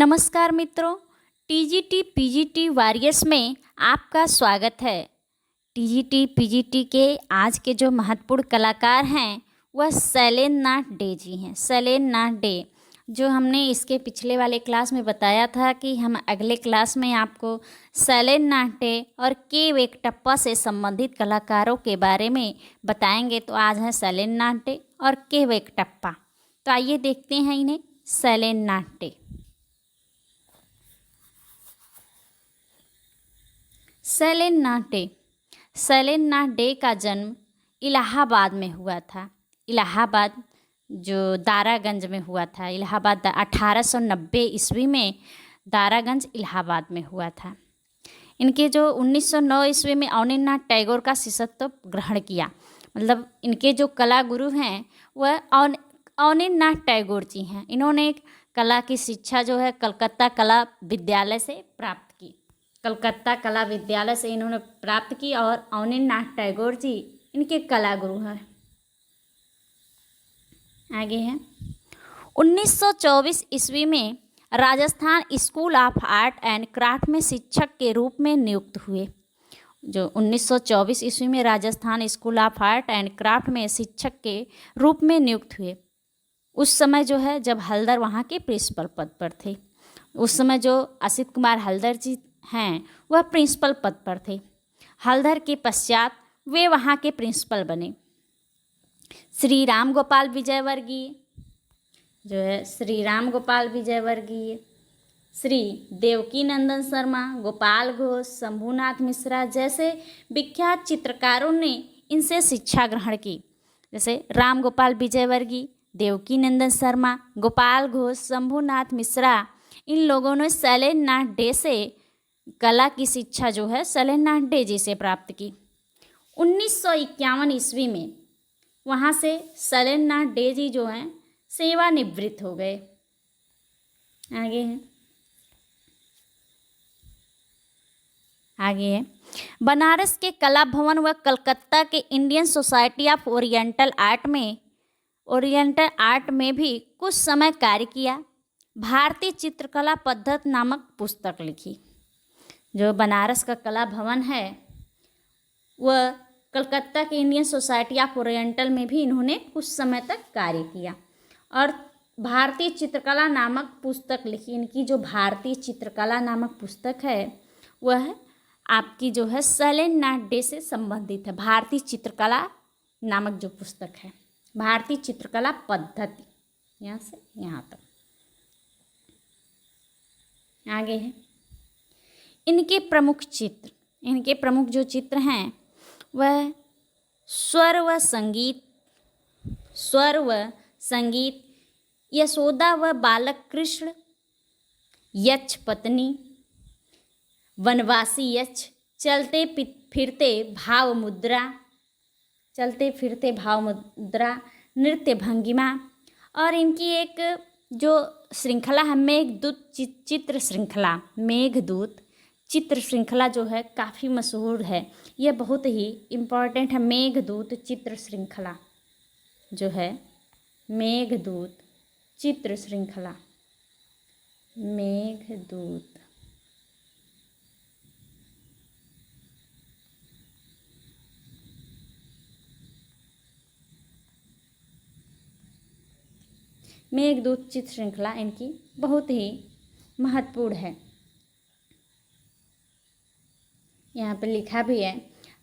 नमस्कार मित्रों, TGT PGT warriors में आपका स्वागत है। टीजीटी पीजीटी के आज के जो महत्वपूर्ण कलाकार हैं वह शैलेंद्र नाथ डे जी हैं। शैलेंद्र नाथ डे जो हमने इसके पिछले वाले क्लास में बताया था कि हम अगले क्लास में आपको शैलेंद्र नाथ डे और के वेंकटप्पा से संबंधित कलाकारों के बारे में बताएंगे। तो आज है शैलेंद्र नाथ डे और के वेंकटप्पा। तो आइए देखते हैं इन्हें। शैलेंद्र नाथ डे। शैलेंद्र नाथ डे। शैलेंद्र नाथ डे का जन्म इलाहाबाद में हुआ था। इलाहाबाद जो दारागंज में हुआ था। इलाहाबाद 1890 ईस्वी में दारागंज इलाहाबाद में हुआ था। इनके जो 1909 ईस्वी में अवनींद्रनाथ टैगोर का शिष्यत्व ग्रहण किया। मतलब इनके जो कला गुरु हैं वह अवनींद्रनाथ टैगोर जी हैं। इन्होंने कला की शिक्षा जो है कलकत्ता कला विद्यालय से प्राप्त की। कलकत्ता कला विद्यालय से इन्होंने प्राप्त की और अवनींद्रनाथ टैगोर जी इनके कला गुरु हैं। आगे है 1924 ईस्वी में Rajasthan school of art and craft में शिक्षक के रूप में नियुक्त हुए। जो 1924 ईस्वी में Rajasthan school of art and craft में शिक्षक के रूप में नियुक्त हुए। उस समय जो है जब हल्दर वहाँ के प्रिंसिपल पद पर थे। उस समय जो असित कुमार हल्दर जी हैं वह प्रिंसिपल पद पर थे। हल्दर के पश्चात वे वहाँ के प्रिंसिपल बने। श्री राम गोपाल विजयवर्गीय जो है श्री राम गोपाल विजयवर्गीय, श्री देवकी नंदन शर्मा, गोपाल घोष, शंभुनाथ मिश्रा जैसे विख्यात चित्रकारों ने इनसे शिक्षा ग्रहण की। जैसे राम गोपाल विजयवर्गीय, देवकी नंदन शर्मा, गोपाल घोष, शंभुनाथ मिश्रा, इन लोगों ने शैलेंद्र नाथ डे से कला की शिक्षा जो है शैलेंद्र नाथ डे जी से प्राप्त की। 1951 ईस्वी में वहाँ से शैलेंद्र नाथ डे जी जो हैं सेवानिवृत्त हो गए। आगे है बनारस के कला भवन व कलकत्ता के Indian society of oriental art में भी कुछ समय कार्य किया। भारतीय चित्रकला पद्धति नामक पुस्तक लिखी। जो बनारस का कला भवन है वह कलकत्ता के इंडियन सोसाइटी ऑफ ओरिएंटल में भी इन्होंने कुछ समय तक कार्य किया और भारतीय चित्रकला नामक पुस्तक लिखी। इनकी जो भारतीय चित्रकला नामक पुस्तक है वह आपकी जो है शैलेंद्र नाथ डे से संबंधित है। भारतीय चित्रकला नामक जो पुस्तक है, भारतीय चित्रकला पद्धति, यहाँ से यहाँ तक। आगे है इनके प्रमुख जो चित्र हैं वह स्वर व संगीत, यशोदा व बालक कृष्ण, यक्ष पत्नी, वनवासी यक्ष, चलते फिरते भाव मुद्रा, नृत्य भंगिमा। और इनकी एक जो श्रृंखला है मेघदूत चित्र श्रृंखला जो है काफ़ी मशहूर है। यह बहुत ही इम्पॉर्टेंट है। मेघदूत चित्र श्रृंखला जो है मेघदूत चित्र श्रृंखला, मेघदूत। मेघदूत चित्र श्रृंखला इनकी बहुत ही महत्वपूर्ण है। यहाँ पर लिखा भी है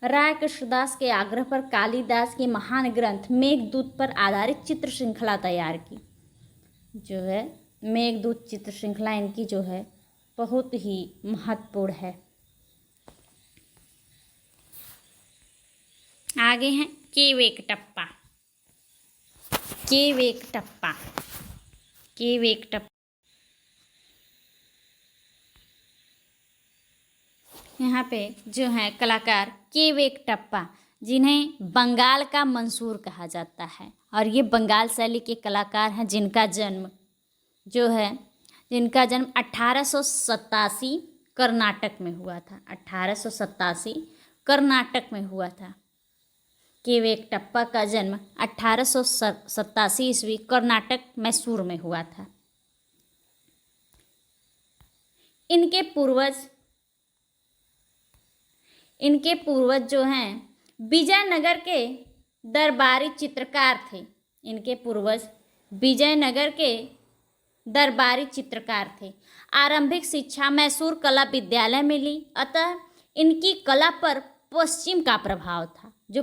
राय कृष्णदास के आग्रह पर कालिदास के महान ग्रंथ मेघदूत पर आधारित चित्र श्रृंखला तैयार की। जो है मेघदूत चित्र श्रृंखला इनकी जो है बहुत ही महत्वपूर्ण है। आगे हैं के वेंकटप्पा। यहाँ पे जो है कलाकार के वेंकटप्पा जिन्हें बंगाल का मंसूर कहा जाता है और ये बंगाल शैली के कलाकार हैं जिनका जन्म 1887 कर्नाटक में हुआ था। 1887 कर्नाटक में हुआ था। के वेंकटप्पा का जन्म 1887 ईस्वी कर्नाटक मैसूर में हुआ था। इनके पूर्वज जो हैं विजयनगर के दरबारी चित्रकार थे। इनके पूर्वज विजयनगर के दरबारी चित्रकार थे। आरंभिक शिक्षा मैसूर कला विद्यालय में ली, अतः इनकी कला पर पश्चिम का प्रभाव था। जो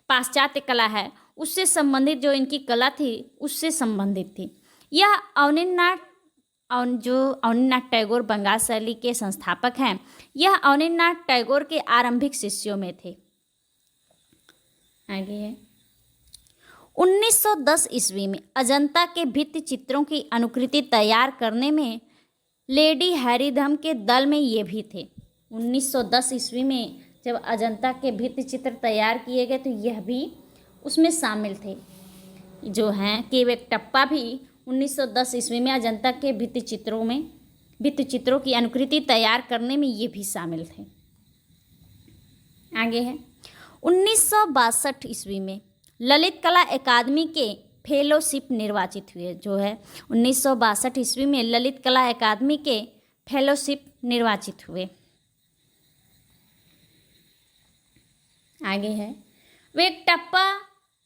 पाश्चात्य कला है उससे संबंधित जो इनकी कला थी उससे संबंधित थी। यह अवनीनाथ टैगोर बंगाल शैली के संस्थापक हैं। यह अवनीनाथ टैगोर के आरंभिक शिष्यों में थे। आगे है 1910 ईस्वी में अजंता के भित्ति चित्रों की अनुकृति तैयार करने में लेडी हैरिधम के दल में ये भी थे। 1910 ईस्वी में जब अजंता के भित्ति चित्र तैयार किए गए तो यह भी उसमें शामिल थे। जो हैं केवेट्टप्पा भी 1910 ईस्वी में अजंता के भित्ति चित्रों की अनुकृति तैयार करने में ये भी शामिल थे। आगे है 1962 ईस्वी में ललित कला अकादमी के फेलोशिप निर्वाचित हुए। जो है 1962 ईस्वी में ललित कला अकादमी के फेलोशिप निर्वाचित हुए। आगे है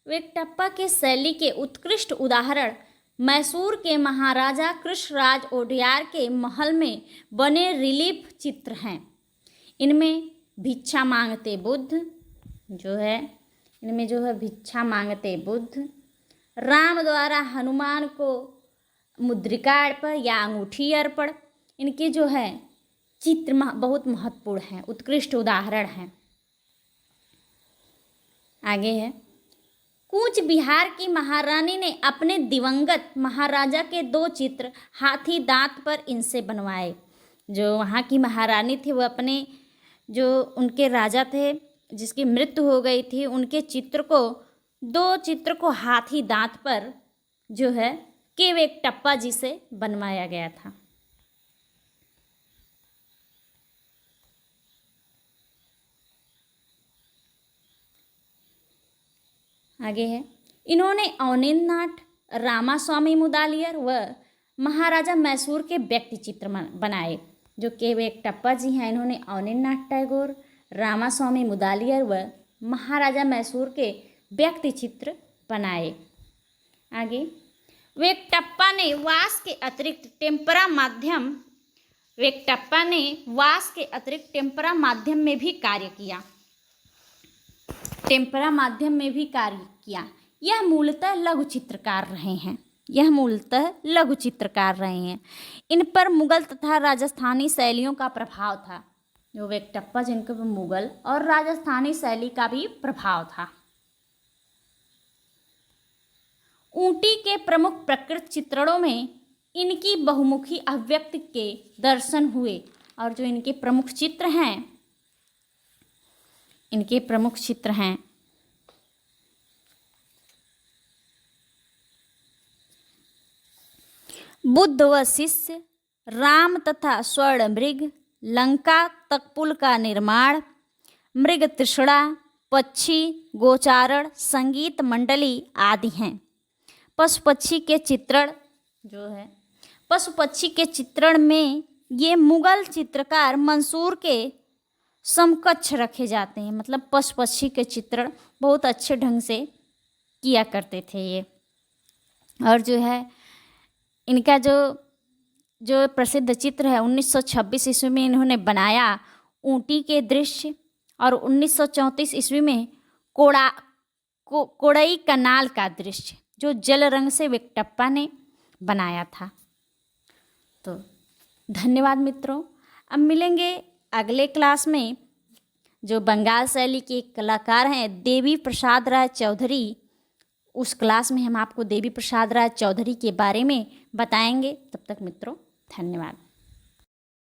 वेंकटप्पा के शैली के उत्कृष्ट उदाहरण मैसूर के महाराजा कृष्णराज ओडियार के महल में बने रिलीफ चित्र हैं। इनमें भिक्षा मांगते बुद्ध भिक्षा मांगते बुद्ध, राम द्वारा हनुमान को मुद्रिका अर्पण या अंगूठी अर्पण, इनके जो है चित्र बहुत महत्वपूर्ण हैं, उत्कृष्ट उदाहरण हैं। आगे है कूच बिहार की महारानी ने अपने दिवंगत महाराजा के 2 चित्र हाथी दांत पर इनसे बनवाए। जो वहाँ की महारानी थी वो अपने जो उनके राजा थे जिसकी मृत्यु हो गई थी उनके 2 चित्र को हाथी दांत पर जो है केवेट्टप्पा जी से बनवाया गया था। आगे है इन्होंने अवनींद्रनाथ रामास्वामी मुदालियर व महाराजा मैसूर के व्यक्ति चित्र बनाए। जो केवेट्टप्पा जी हैं इन्होंने अवनींद्रनाथ टैगोर, रामास्वामी मुदालियर व महाराजा मैसूर के व्यक्ति चित्र बनाए। आगे वेंकटप्पा ने वास के अतिरिक्त टेम्परा माध्यम में भी कार्य किया। यह मूलतः लघु चित्रकार रहे हैं। इन पर मुगल तथा राजस्थानी शैलियों का प्रभाव था। जो वेंकटप्पा जिनके पर मुगल और राजस्थानी शैली का भी प्रभाव था। ऊटी के प्रमुख प्रकृति चित्रणों में इनकी बहुमुखी अभिव्यक्ति के दर्शन हुए। और जो इनके प्रमुख चित्र हैं बुद्ध व शिष्य, राम तथा स्वर्ण मृग, लंका तक पुल का निर्माण, मृग तृष्णा, पक्षी गोचारण, संगीत मंडली आदि हैं। पशु पक्षी के चित्रण में ये मुगल चित्रकार मंसूर के समकक्ष रखे जाते हैं। मतलब पशु पक्षी के चित्रण बहुत अच्छे ढंग से किया करते थे ये। और जो है इनका जो प्रसिद्ध चित्र है 1926 ईस्वी में इन्होंने बनाया ऊटी के दृश्य, और 1934 ईस्वी में कोड़ई कनाल का दृश्य जो जल रंग से वेंकटप्पा ने बनाया था। तो धन्यवाद मित्रों। अब मिलेंगे अगले क्लास में। जो बंगाल शैली के कलाकार हैं देवी प्रसाद राय चौधरी, उस क्लास में हम आपको देवी प्रसाद राय चौधरी के बारे में बताएंगे। तब तक मित्रों धन्यवाद।